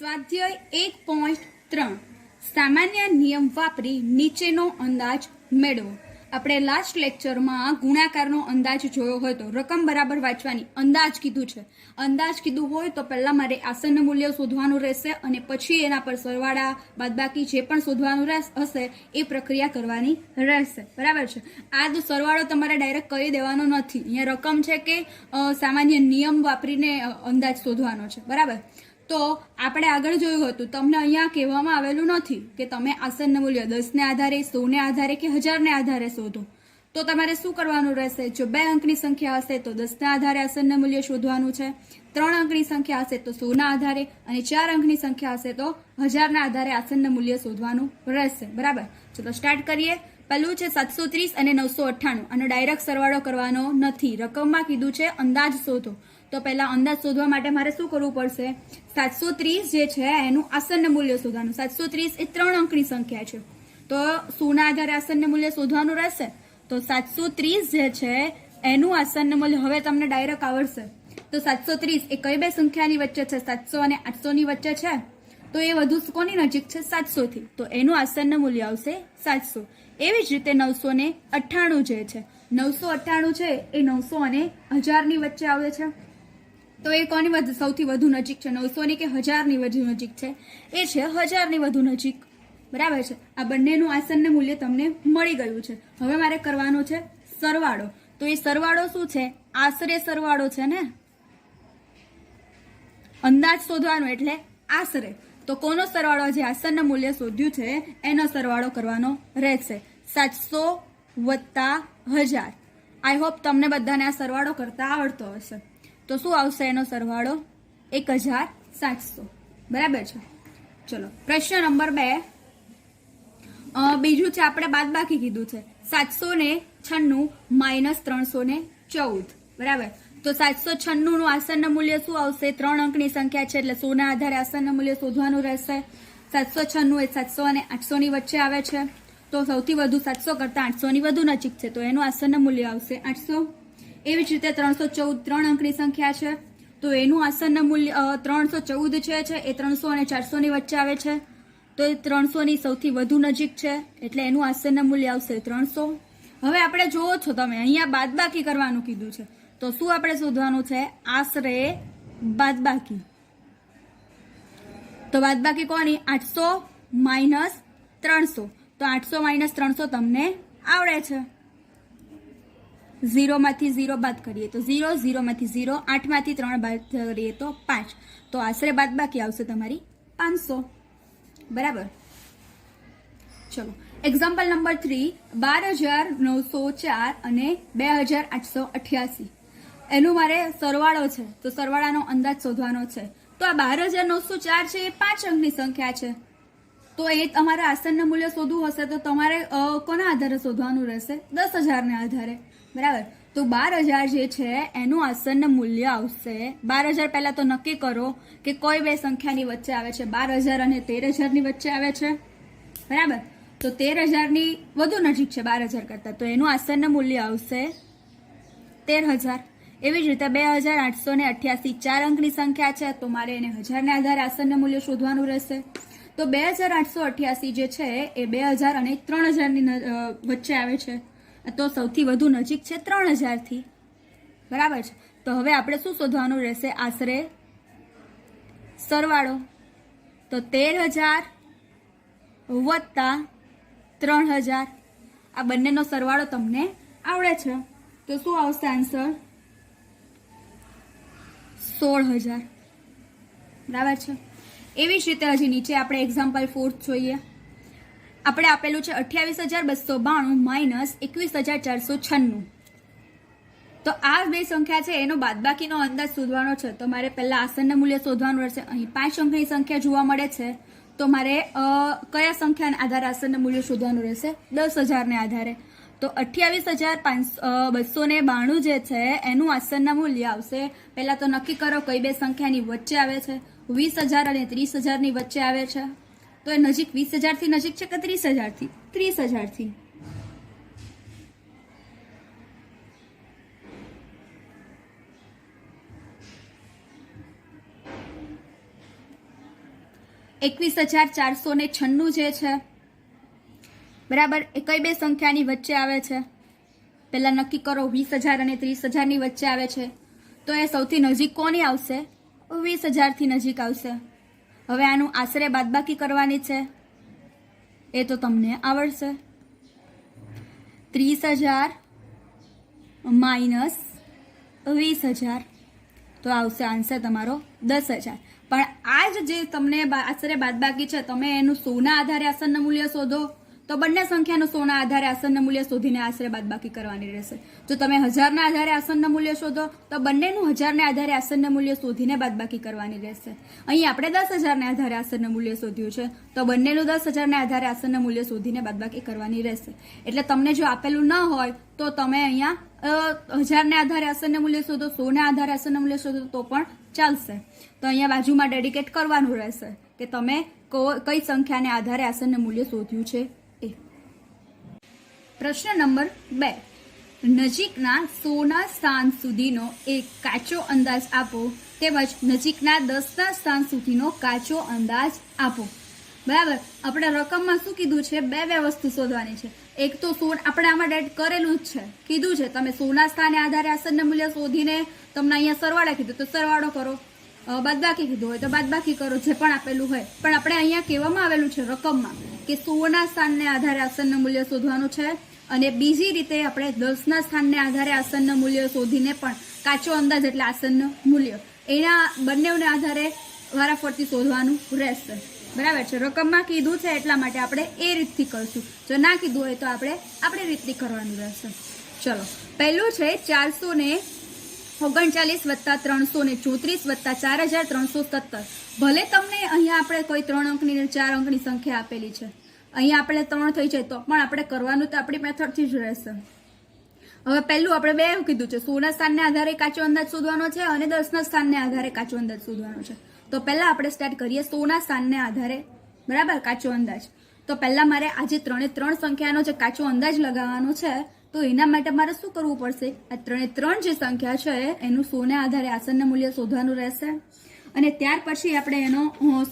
સ્વાધ્યાય 1.3 સામાન્ય નિયમ વાપરી નીચેનો અંદાજ મેળવો। આપણે લાસ્ટ લેક્ચરમાં ગુણાકારનો અંદાજ જોયો હતો। રકમ બરાબર વાંચવાની, અંદાજ કીધું છે। અંદાજ કીધું હોય તો પહેલા મારે આસન્ન મૂલ્ય શોધવાનું રહેશે અને પછી એના પર સરવાળા બાદબાકી જે પણ શોધવાનું હશે એ પ્રક્રિયા કરવાની રહેશે, બરાબર છે। આ તો સરવાળો તમારે ડાયરેક્ટ કરી દેવાનો નથી। અહીંયા રકમ છે કે સામાન્ય નિયમ વાપરીને અંદાજ શોધવાનો છે, બરાબર। તો આપણે આગળ જોયું હતું, તમને અહીંયા કહેવામાં આવેલું નથી કે તમે આસન્ન મૂલ્ય 10 ને આધારે, 100 ને આધારે કે 1000 ને આધારે શોધો। તો તમારે શું કરવાનું રહેશે? જો 2 અંકની સંખ્યા હશે તો 10 ના આધારે આસન્ન મૂલ્ય શોધવાનું છે, 3 અંકની સંખ્યા હશે તો 100 ના આધારે અને 4 અંકની સંખ્યા હશે તો 1000 ના આધારે આસન્ન મૂલ્ય શોધવાનું રહેશે, બરાબર। ચલો સ્ટાર્ટ કરીએ। પહેલું છે 730 અને 998। આનો ડાયરેક્ટ સરવાળો કરવાનો નથી, રકમમાં કીધું છે અંદાજ શોધો। તો પહેલા અંદાજ શોધવા માટે મારે શું કરવું પડશે? 730 જે છે એનું આસન્ન મૂલ્ય શોધવાનું। 730 એ 3 અંકની સંખ્યા છે, તો 100 ના આધારે આસન્ન મૂલ્ય શોધવાનું રહેશે। તો 730 જે છે એનું આસન્ન મૂલ્ય હવે તમને ડાયરેક્ટ આવડશે। તો 730 એ કઈ બે સંખ્યાની વચ્ચે છે? 700 અને 800 ની વચ્ચે છે, તો એ વધુ કોની નજીક છે? 700 થી, તો એનું આસન્ન મૂલ્ય આવશે 700। એવી જ રીતે 998 જે છે, 998 છે એ 900 અને 1000 ની વચ્ચે આવે છે, તો એ કોની સૌથી વધુ નજીક છે? 900 ની કે 1000 ની વધુ નજીક છે? એ છે 1000 ની વધુ નજીક, બરાબર છે। આ બંનેનું આસન્ન મૂલ્ય તમને મળી ગયું છે। હવે મારે કરવાનો છે સરવાળો। તો એ સરવાળો શું છે? આશરે સરવાળો છે ને, અંદાજ શોધવાનો એટલે આશરે। તો કોનો સરવાળો? જે આસન્ન મૂલ્ય શોધ્યું છે એનો સરવાળો કરવાનો રહેશે। 700 વત્તા 1000। આઈ હોપ તમને બધાને આ સરવાળો કરતા આવડતો હશે। તો શું આવશે એનો સરવાળો? 1700, બરાબર છે। ચલો પ્રશ્ન નંબર 2, બીજું છે આપણે બાદબાકી કીધું છે। 796 માઇનસ 314, બરાબર। તો 796 નું આસન્ન મૂલ્ય શું આવશે? 3 અંકની સંખ્યા છે એટલે 100 ના આધારે આસન્ન મૂલ્ય શોધવાનું રહેશે। 796 એ 700 અને 800 ની વચ્ચે આવે છે, તો સૌથી વધુ 700 કરતા 800 ની વધુ નજીક છે, તો એનું આસન્ન મૂલ્ય આવશે 800। એવી જ રીતે 314 3 અંકની સંખ્યા છે, તો એનું આસન્ન મૂલ્ય 314 છે એ 300 અને 400 ની વચ્ચે આવે છે, તો એ 300 ની સૌથી વધુ નજીક છે એટલે એનું આસન્ન મૂલ્ય આવશે 300। હવે આપણે જોવો છો તમે અહીંયા બાદબાકી કરવાનું કીધું છે, તો શું આપણે શોધવાનું છે? આશરે બાદબાકી। તો બાદબાકી કોની? 800 માઇનસ 300। તો 800 માઇનસ 300 તમને આવડે છે। 0 માંથી 0 બાદ કરીએ તો 0, 0 માંથી 0, 8 માંથી 3 બાદ કરીએ તો 5, તો આશરે બાદબાકી આવશે તમારી 500, બરાબર। ચલો એક્ઝામ્પલ નંબર 3, 12904 અને 2888। એનું મારે સરવાળો છે, તો સરવાળાનો અંદાજ શોધવાનો છે। તો આ 12904 છે એ 5 અંકની સંખ્યા છે, તો એ તમારે આસન્ન મૂલ્ય શોધવું હશે તો તમારે કોના આધારે શોધવાનું રહેશે? 10,000 ના આધારે, બરાબર। તો 12,000 જે છે એનું આસન્ન મૂલ્ય આવશે 12,000। પહેલા તો નક્કી કરો કે કોઈ બે સંખ્યાની વચ્ચે આવે છે, 12,000 અને 13,000 ની વચ્ચે આવે છે, બરાબર। તો 13,000 ની વધુ નજીક છે 12,000 કરતા, તો એનું આસન્ન મૂલ્ય આવશે 13,000। એવી જ રીતે 2888 4 અંકની સંખ્યા છે, તો મારે એને 1000 ના આધારે આસન્ન મૂલ્ય શોધવાનું રહેશે। તો 2888 જે છે એ 2000 અને 3000 ની વચ્ચે આવે છે, તો સૌથી વધુ નજીક છે 3000 થી, બરાબર છે। તો હવે આપણે શું શોધવાનું રહેશે? આશરે સરવાળો। તો 13,000 વત્તા 3,000, આ બંનેનો સરવાળો તમને આવડે છે, તો શું આવશે આન્સર? 16,000, બરાબર છે। એવી જ રીતે હજી નીચે આપણે એક્ઝામ્પલ 4 જોઈએ। આપણે આપેલું છે 28,292 માઇનસ 21,496। તો આ બે સંખ્યા છે એનો બાદબાકીનો અંદાજ શોધવાનો છે, તો મારે પહેલા આસન્ન મૂલ્ય શોધવાનું રહેશે। અહીં 5 અંકની સંખ્યા જોવા મળે છે, તો મારે કયા સંખ્યાના આધારે આસન્ન મૂલ્ય શોધવાનું રહેશે? 10,000 ને આધારે। તો 28,292 જે છે એનું આસન્ન મૂલ્ય આવશે, પહેલા તો નક્કી કરો કઈ બે સંખ્યાની વચ્ચે આવે છે। 20,000 અને 30,000 ની વચ્ચે આવે છે, તો એ નજીક 20,000 થી નજીક છે કે 30,000 થી? 30,000 થી। 21,496 જે છે બરાબર એ કઈ બે સંખ્યાની વચ્ચે આવે છે? પહેલા નક્કી કરો. 20,000 અને 30,000 ની વચ્ચે આવે છે તો એ સૌથી નજીક કોની આવશે? 20,000 થી નજીક આવશે. હવે આનું આશરે બાદબાકી કરવાની છે, એ તો તમને આવડશે. 30,000 માઇનસ 20,000 તો આવશે આન્સર તમારો 10,000. પણ આ જે તમને આશરે બાદબાકી છે, તમે એનું 100 ના આધારે આસન્ન મૂલ્ય શોધો તો બંને સંખ્યાનું 100 ના આધારે આસન્ન મૂલ્ય શોધીને આશરે બાદબાકી કરવાની રહેશે. જો તમે 1000 ના આધારે આસન્ન મૂલ્ય શોધો તો બંનેનું 1000 ને આધારે આસન્ન મૂલ્ય શોધીને બાદબાકી કરવાની રહેશે. અહીં આપણે 10,000 ને આધારે આસન્ન મૂલ્ય શોધ્યું છે તો બંનેનું 10,000 ને આધારે આસન્ન મૂલ્ય શોધીને બાદબાકી કરવાની રહેશે. એટલે તમને જો આપેલું ન હોય તો તમે અહીંયા 1000 ને આધારે આસન્ન મૂલ્ય શોધો, 100 ના આધારે આસન્ન મૂલ્ય શોધો તો પણ ચાલશે. તો અહીંયા બાજુમાં ડેડિકેટ કરવાનું રહેશે કે તમે કઈ સંખ્યાને આધારે આસન્ન મૂલ્ય શોધ્યું છે. પ્રશ્ન નંબર 2. નજીકના 100 ના સ્થાન સુધીનો એક કાચો અંદાજ આપો તેમજ નજીકના 10 ના સ્થાન સુધીનો કાચો અંદાજ આપો. બરાબર, આપણે રકમમાં શું કીધું છે? બે વસ્તુ શોધવાની છે. એક તો 100 આપણે આમાં ડેટ કરેલું જ છે, કીધું છે તમે 100 ના સ્થાને આધારે આસન્ન મૂલ્ય શોધીને તમને અહીંયા સરવાળા કીધું તો સરવાળો કરો, બાદબાકી કીધું હોય તો બાદબાકી કરો, જે પણ આપેલું હોય. પણ આપણે અહીંયા કહેવામાં આવેલું છે રકમમાં કે 100 ના સ્થાનને આધારે આસન્ન મૂલ્ય શોધવાનું છે અને બીજી રીતે આપણે 10 ના સ્થાનને આધારે આસન્ન મૂલ્ય શોધીને પણ કાચો અંદાજ એટલે આસન્ન મૂલ્ય એના બંનેને આધારે વારાફરતી શોધવાનું રહેશે. બરાબર છે, રકમમાં કીધું છે એટલા માટે આપણે એ રીતથી કરશું. જો ના કીધું હોય તો આપણે આપણી રીતથી કરવાનું રહેશે. ચલો, પહેલું છે 439 વત્તા 334 વત્તા 4,317. ભલે તમને અહીંયા આપણે કોઈ 3 અંકની ને 4 અંકની સંખ્યા આપેલી છે, અહીંયા આપણે 3 થઈ જાય તો પણ આપણે કરવાનું તો આપણી મેથડથી જ રહેશે. હવે પહેલું આપણે બે એવું કીધું છે, 100 ના સ્થાનને આધારે કાચો અંદાજ શોધવાનો છે અને 10 ના સ્થાનને આધારે કાચો અંદાજ શોધવાનો છે. તો પહેલા આપણે સ્ટાર્ટ કરીએ 100 ના સ્થાનને આધારે. બરાબર, કાચો અંદાજ. તો પહેલા મારે આજે 3 સંખ્યાનો જે કાચો અંદાજ લગાવવાનો છે તો એના માટે મારે શું કરવું પડશે? આ 3 જે સંખ્યા છે એનું 100 ના આધારે આસન્ન મૂલ્ય શોધવાનું રહેશે અને ત્યાર પછી આપણે એનો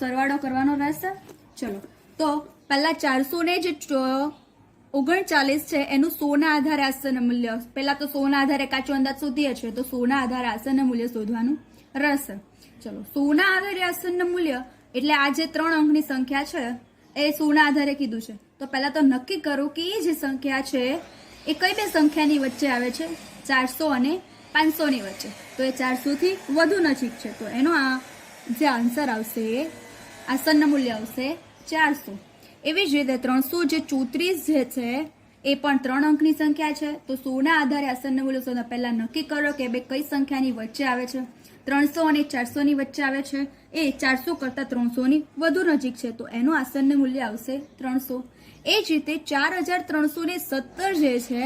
સરવાળો કરવાનો રહેશે. ચલો, તો પહેલા 439 છે એનું 100 ના આધારે આસન્ન મૂલ્ય, પહેલા તો 100 ના આધારે કાચો અંદાજ શોધીએ છીએ તો 100 ના આધારે આસન્ન મૂલ્ય શોધવાનું રહેશે. ચલો, 100 ના આધારે આસન્ન મૂલ્ય એટલે આ જે 3 અંકની સંખ્યા છે એ 100 ના આધારે કીધું છે. તો પહેલા તો નક્કી કરું કે એ જે સંખ્યા છે એ કઈ બે સંખ્યાની વચ્ચે આવે છે? 400 અને 500 ની વચ્ચે. તો એ 400 થી વધુ નજીક છે તો એનો આ જે આન્સર આવશે આસન્ન મૂલ્ય આવશે 400. એવી જ રીતે 334 જે છે એ પણ 3 અંકની સંખ્યા છે તો 100 ના આધારે આસન્ન મૂલ્ય શોધવા પહેલા નક્કી કરો કે બે કઈ સંખ્યાની વચ્ચે આવે છે. 300 અને 400 ની વચ્ચે આવે છે, એ 400 કરતા 300 ની વધુ નજીક છે તો એનું આસન્ન મૂલ્ય આવશે 300. એ જ રીતે 4,317 જે છે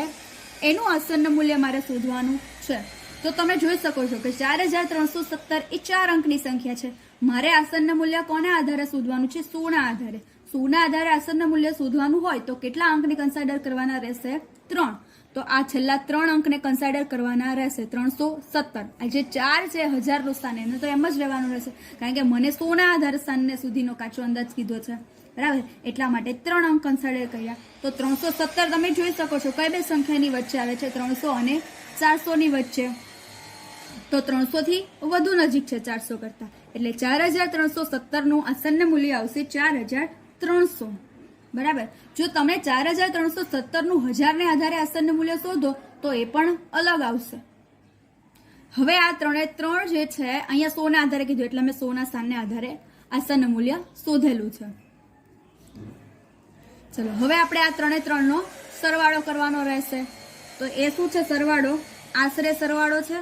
એનું આસન્ન મૂલ્ય મારે શોધવાનું છે. તો તમે જોઈ શકો છો કે 4,317 એ 4 અંકની સંખ્યા છે. મારે આસન્ન મૂલ્ય કોના આધારે શોધવાનું છે? 100 ના આધારે. 100 ના આધારે આસન્ન મૂલ્ય શોધવાનું હોય તો કેટલા અંકને કન્સિડર કરવાના રહેશે? 3. તો આ છેલ્લા 3 અંકને કન્સિડર કરવાના રહેશે 317. આ જે 4 છે 1000 નું સ્થાન એને તો એમ જ રહેવાનું રહેશે કારણ કે મને 100 ના આધારે સ્થાનને સુધીનો કાચો અંદાજ કીધો છે. બરાબર, એટલા માટે 3 અંક કન્સિડર કર્યા. તો 317 તમે જોઈ શકો છો કઈ બે સંખ્યાની વચ્ચે આવે છે? 300 અને 400 ની વચ્ચે. તો 300 થી વધુ નજીક છે 400 કરતા, એટલે 4,317 નું આસન્ન મૂલ્ય આવશે 4,300. બરાબર, જો તમે 4,317 નું 1000 ને આધારે આસન્ન મૂલ્ય શોધો તો એ પણ અલગ આવશે. હવે આ 3 જે છે અહીંયા 100 ના આધારે કીધું એટલે મેં 100 ના સ્થાનને આધારે આસન્ન મૂલ્ય શોધેલું છે. ચલો, હવે આપણે આ 3 નો સરવાળો કરવાનો રહેશે. તો એ શું છે સરવાળો? આશરે સરવાળો છે.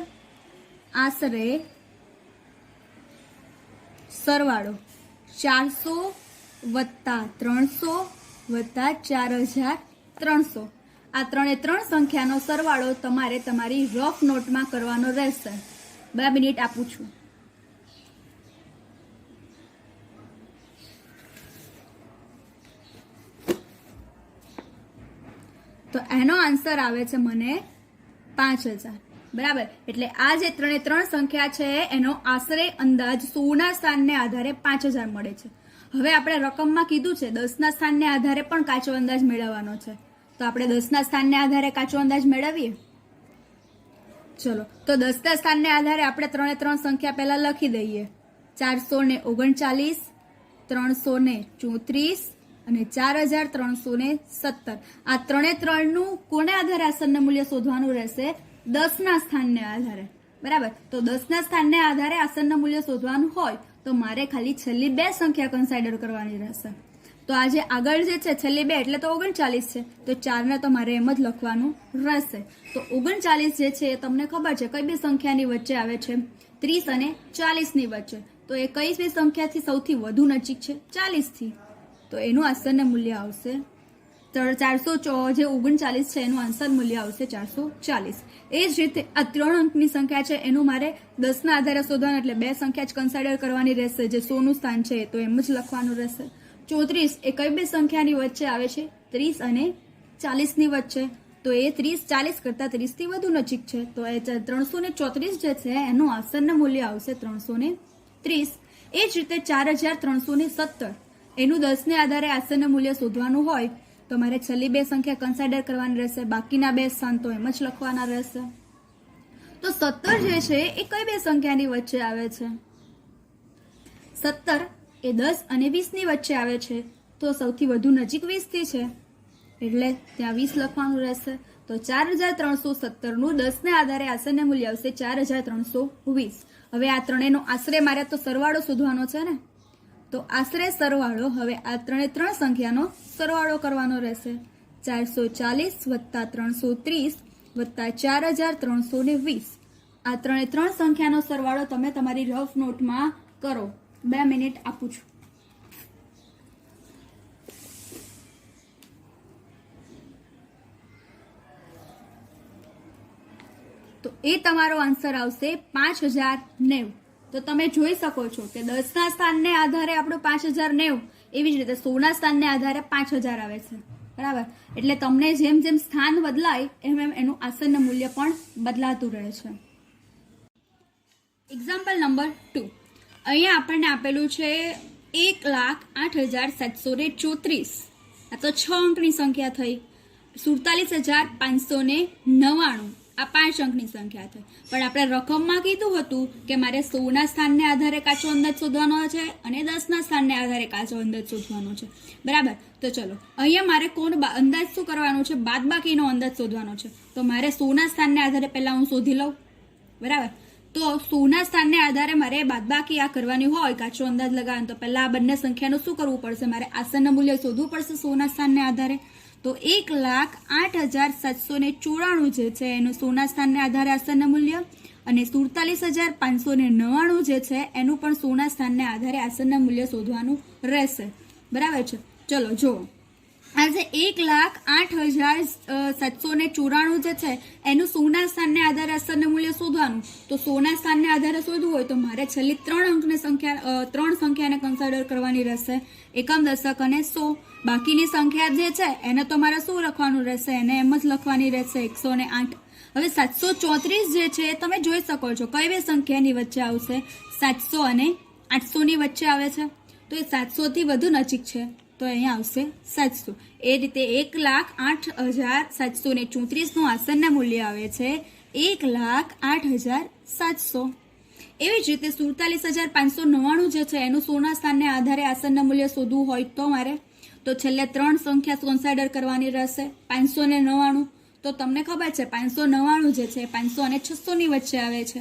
આશરે સરવાળો 400 વત્તા 300 વત્તા 4,300. આ 3 સંખ્યાનો સરવાળો તમારે તમારી રફ નોટમાં કરવાનો રહેશે. 2 મિનિટ આપું છું. તો એનો આન્સર આવે છે મને 5,000. બરાબર, એટલે આ જે 3 સંખ્યા છે એનો આશરે અંદાજ 100 ના સ્થાનને આધારે 5,000 મળે છે. હવે આપણે રકમમાં કીધું છે 10ના સ્થાનને આધારે પણ કાચો અંદાજ મેળવવાનો છે, તો આપણે 10ના સ્થાનને આધારે કાચો અંદાજ મેળવીએ. ચલો, તો 10ના સ્થાનને આધારે આપણે 3 સંખ્યા પહેલા લખી દઈએ. 439, 334 અને 4317. આ 3 નું કોને આધારે આસन्न મૂલ્ય શોધવાનું રહેશે? 10ના સ્થાનને આધારે. બરાબર, તો 10ના સ્થાનને આધારે આસन्न મૂલ્ય શોધવાનું હોય તો મારે ખાલી છેલ્લી 2 સંખ્યા કન્સિડર કરવાની રહેશે. તો આજે આગળ જે છે છેલ્લી 2 એટલે તો 39 છે, તો 4 ને તો મારે એમ જ લખવાનું રહેશે. તો 39 જે છે એ તમને ખબર છે કઈ બે સંખ્યાની વચ્ચે આવે છે? 30 અને 40 ની વચ્ચે. તો એ કઈ બે સંખ્યાથી સૌથી વધુ નજીક છે? 40 થી. તો એનું આસन्न મૂલ્ય આવશે 400. જે 39 છે એનું આન્સર મૂલ્ય આવશે 440. એ જ રીતે આ 3 અંકની સંખ્યા છે એનું મારે 10ના આધારે શોધવાનું, એટલે 2 સંખ્યા જ કન્સિડર કરવાની રહેશે. જે 100 નું સ્થાન છે તો એમ જ લખવાનું રહેશે. 34 એ કઈ બે સંખ્યાની વચ્ચે આવે છે? 30 અને 40 ની વચ્ચે. તો એ 40 કરતા 30 થી વધુ નજીક છે, તો એ 334 જે છે એનું આસन्न મૂલ્ય આવશે 330. એ જ રીતે 4317 એનું 10ને આધારે આસन्न મૂલ્ય શોધવાનું હોય તો મારે છેલ્લી 2 સંખ્યા કન્સિડર કરવાની રહેશે. બાકીના 2 સ્થાન તો એમ જ લખવાના રહેશે. તો 17 જે છે એ કઈ બે સંખ્યાની વચ્ચે આવે છે? 17 એ 10 અને 20 ની વચ્ચે આવે છે, તો સૌથી વધુ નજીક 20 થી છે એટલે ત્યાં 20 લખવાનું રહેશે. તો 4317 નું 10ને આધારે આસન્ય મૂલ્ય આવશે 4320. હવે આ ત્રણેયનો આશરે મારે તો સરવાળો શોધવાનો છે ને, તો આશરે સરવાળો હવે આ 3 સંખ્યાનો સરવાળો કરવાનો રહેશે. 440 વત્તા 330 વત્તા 4320. આ 3 સંખ્યાનો સરવાળો તમે તમારી રફ નોટમાં કરો. 2 મિનિટ આપું છું. તો એ તમારો આન્સર આવશે 5090. તો તમે જોઈ શકો છો કે 10ના સ્થાનને આધારે આપણું 5090, એવી જ રીતે 100ના સ્થાનને આધારે 5000 આવે છે. બરાબર, એટલે તમને જેમ જેમ સ્થાન બદલાય એમ એમ એનું આસन्न મૂલ્ય પણ બદલાતું રહે છે. Example number 2. અહીંયા આપણને આપેલું છે 1,08,734. આ તો 6 અંકની સંખ્યા થઈ. 47,599 આ 5 અંકની સંખ્યા થઈ. પણ આપણે રકમમાં કીધું હતું કે મારે 100ના સ્થાનને આધારે કાચો અંદાજ શોધવાનો છે અને 10ના સ્થાનને આધારે કાચો અંદાજ શોધવાનો છે. બરાબર, તો ચલો અહીંયા મારે અંદાજ શું કરવાનો છે? બાદબાકીનો અંદાજ શોધવાનો છે. તો મારે 100ના સ્થાનને આધારે પહેલા હું શોધી લઉં. બરાબર, તો 100ના સ્થાનને આધારે મારે બાદબાકી આ કરવાની હોય, કાચો અંદાજ લગાવવાનો, તો પહેલા આ બંને સંખ્યાનું શું કરવું પડશે? મારે આસन्न મૂલ્ય શોધવું પડશે 100ના સ્થાનને આધારે. તો 1,08,794 જે છે એનું 100ના સ્થાનને આધારે આસन्न મૂલ્ય, અને 47,599 જે છે એનું પણ 100ના સ્થાનને આધારે આસन्न મૂલ્ય શોધવાનું રહેશે. બરાબર છે, ચલો જુઓ. આજે 1,08,794 જે છે એનું 100ના સ્થાનને આધારે આસन्न મૂલ્ય શોધવાનું. તો 100ના સ્થાનને આધારે શોધવું હોય તો મારે છેલ્લી 3 સંખ્યાને કન્સિડર કરવાની રહેશે, એકમ, દશક અને 100. બાકીની સંખ્યા જે છે એને તો મારે શું લખવાનું રહેશે? એને એમ જ લખવાની રહેશે 108. હવે 734 જે છે તમે જોઈ શકો છો કઈ બે સંખ્યાની વચ્ચે આવશે? 700 અને 800 ની વચ્ચે આવે છે, તો એ 700 થી વધુ નજીક છે, તો અહીંયા આવશે 700. એ રીતે 1,08,734 નું આસन्न મૂલ્ય આવે છે 1,08,700. એવી જ રીતે 47,599 જે છે એનું 100ના સ્થાનને આધારે આસन्न મૂલ્ય શોધવું હોય તો મારે તો છેલ્લે 3 સંખ્યા કન્સિડર કરવાની રહેશે. 599, તો તમને ખબર છે 599 જે છે 500 અને 600 ની વચ્ચે આવે છે,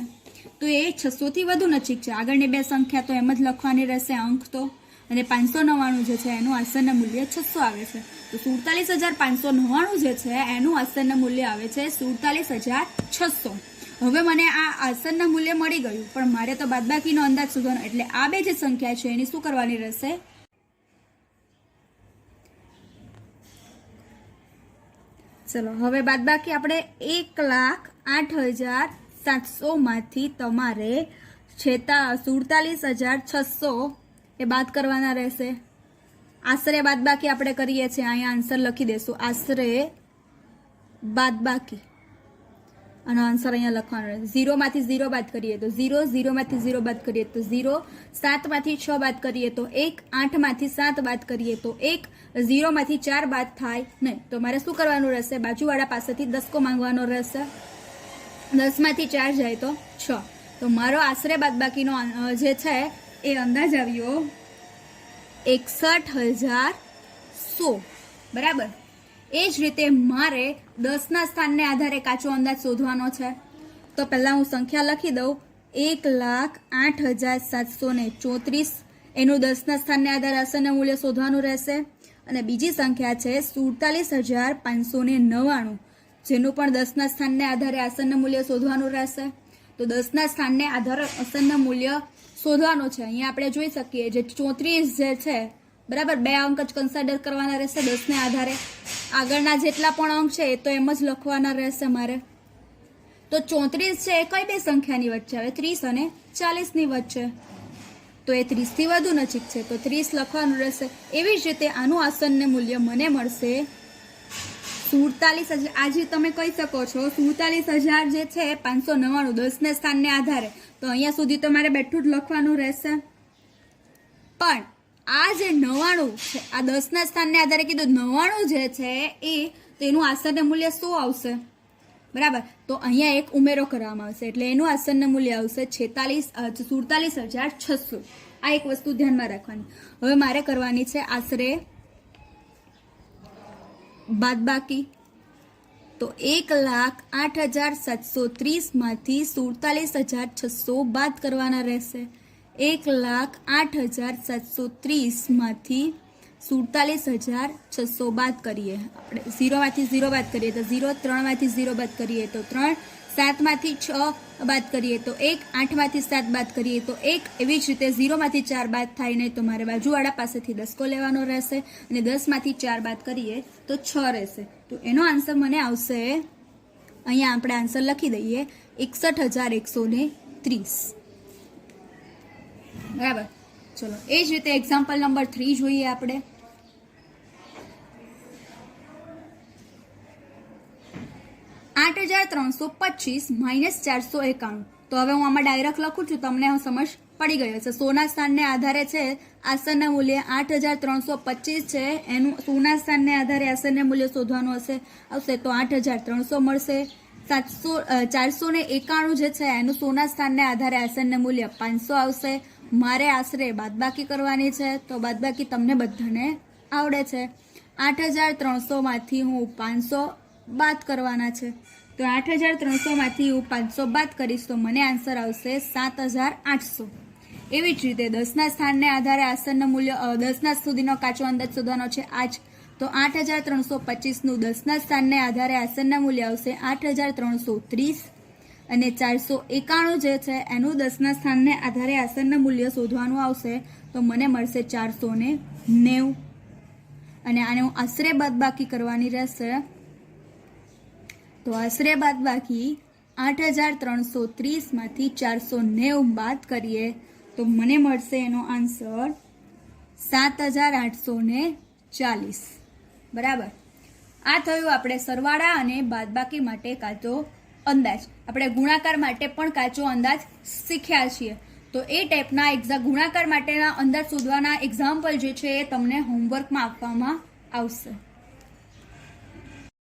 તો એ 600 થી વધુ નજીક છે. આગળની 2 સંખ્યા તો એમ જ લખવાની રહેશે અંક તો, અને 599 જે છે એનું આસन्न મૂલ્ય 600 આવે છે. તો 47,599 જે છે એનું આસन्न મૂલ્ય આવે છે 47,600. હવે મને આ આસन्न મૂલ્ય મળી ગયું, પણ મારે તો બાદબાકીનો અંદાજ શોધવાનો, એટલે આ 2 જે સંખ્યા છે એની શું કરવાની રહેશે? ચલો હવે બાદબાકી આપણે 1,08,700 માંથી તમારે 47,600 એ બાદ કરવાના રહેશે. આશરે બાદબાકી આપણે કરીએ છીએ, અહીંયા આન્સર લખી દેશું આશરે બાદબાકી. આનો આન્સર અહીંયા લખવાનો રહેશે. 0 માંથી 0 બાદ કરીએ તો 0, 0 માંથી 0 બાદ કરીએ તો 0, 7 માંથી 6 બાદ કરીએ તો 1, 8 માંથી 7 બાદ કરીએ તો 1, 0 માંથી 4 બાદ થાય નહીં. તો મારે શું કરવાનું રહેશે? બાજુવાળા પાસેથી દસકો માંગવાનો રહેશે. 10 માંથી 4 જાય તો 6. તો મારો આશરે બાદબાકીનો જે છે એ અંદાજ આવ્યો 61,100. બરાબર. એ જ રીતે મારે 10ના સ્થાનને આધારે કાચો અંદાજ શોધવાનો છે. તો પહેલાં હું સંખ્યા લખી દઉં. 1,08,734 એનું 10ના સ્થાનને આધારે આસનનું મૂલ્ય શોધવાનું રહેશે. અને બીજી સંખ્યા છે 47,599 જેનું પણ 10ના સ્થાનને આધારે આસનનું મૂલ્ય શોધવાનું રહેશે. તો 10ના સ્થાનને આધારે આસનનું મૂલ્ય શોધવાનું છે. અહીંયા આપણે જોઈ શકીએ જે 34 જે છે બરાબર 2 અંક જ કન્સિડર કરવાના રહેશે 10ને આધારે. આગળના જેટલા પણ અંક છે એ તો એમ જ લખવાના રહેશે મારે. તો 34 છે એ કઈ બે સંખ્યાની વચ્ચે આવે? 30 અને 40ની વચ્ચે. તો એ 30 થી વધુ નજીક છે તો 30 લખવાનું રહેશે. એવી જ રીતે આનું આસનને મૂલ્ય મને મળશે 47,000. આજે તમે કહી શકો છો 47,000 જે છે 599 10ને સ્થાનને આધારે. તો અહીંયા સુધી તમારે બેઠું જ લખવાનું રહેશે. પણ આ જે 99 છે આ 10ના સ્થાનને આધારે કીધું 99 જે છે એ તેનું આસનનું મૂલ્ય શું આવશે? બરાબર. તો અહીંયા એક ઉમેરો કરવામાં આવશે એટલે એનું આસનનું મૂલ્ય આવશે 47,600. આ એક વસ્તુ ધ્યાનમાં રાખવાની. હવે મારે કરવાની છે આશરે બાદબાકી. તો 1,08,730 માંથી 47,600 બાદ કરવાના રહેશે. 1,08,730 માંથી 47,600 બાદ કરીએ. આપણે 0 માંથી 0 બાદ કરીએ તો 0, 3 માંથી 0 બાદ કરીએ તો 3, 7 માંથી 6 બાદ કરીએ તો 1, 8 માંથી 7 બાદ કરીએ તો 1. એવી જ રીતે 0 માંથી 4 બાદ થાય નહીં તો મારે બાજુવાળા પાસેથી દસકો લેવાનો રહેશે અને 10 માંથી 4 બાદ કરીએ તો 6 રહેશે. તો એનો આન્સર મને આવશે અહીંયા આપણે આન્સર લખી દઈએ 61,130. બરાબર. ચલો એ જ રીતે એક્ઝામ્પલ નંબર 3 જોઈએ આપણે. 8,325 માઇનસ 491. તો હવે હું આમાં ડાયરેક્ટ લખું છું તમને સમજ પડી ગઈ હશે. સોના સ્થાનને આધારે છે આસનના મૂલ્ય 8,325 છે એનું સોના સ્થાનને આધારે આસનના મૂલ્ય શોધવાનું આવશે તો 8,300 મળશે. 491 જે છે એનું સોના સ્થાનને આધારે આસનના મૂલ્ય 500 આવશે. મારે આશરે બાદબાકી કરવાની છે તો બાદબાકી તમને બધાને આવડે છે. 8,300 માંથી હું 500 બાદ કરવાના છે. તો 8,300 માંથી હું 500 બાદ કરીશ તો મને આન્સર આવશે 7,800. એવી જ રીતે 10ના સ્થાનને આધારે આસનનું મૂલ્ય 10ના સુધીનો કાચો અંદાજ શોધવાનો છે આજ. તો 8,325નું 10ના સ્થાનને આધારે આસનના મૂલ્ય આવશે 8,330 અને 491 જે છે એનું 10ના સ્થાનને આધારે આસનના મૂલ્ય શોધવાનું આવશે તો મને મળશે 490. અને આને હું આશરે બાદબાકી કરવાની રહેશે. તો આશરે બાદબાકી 8,330 માંથી 490 બાદ કરીએ તો મને મળશે એનો આન્સર 7,840. બરાબર. આ થયું આપણે સરવાળા અને બાદબાકી માટે કાચો અંદાજ. આપણે ગુણાકાર માટે પણ કાચો અંદાજ શીખ્યા છીએ. તો એ ટાઈપના ગુણાકાર માટેના અંદાજ શોધવાના એક્ઝામ્પલ જે છે એ તમને હોમવર્કમાં આપવામાં આવશે.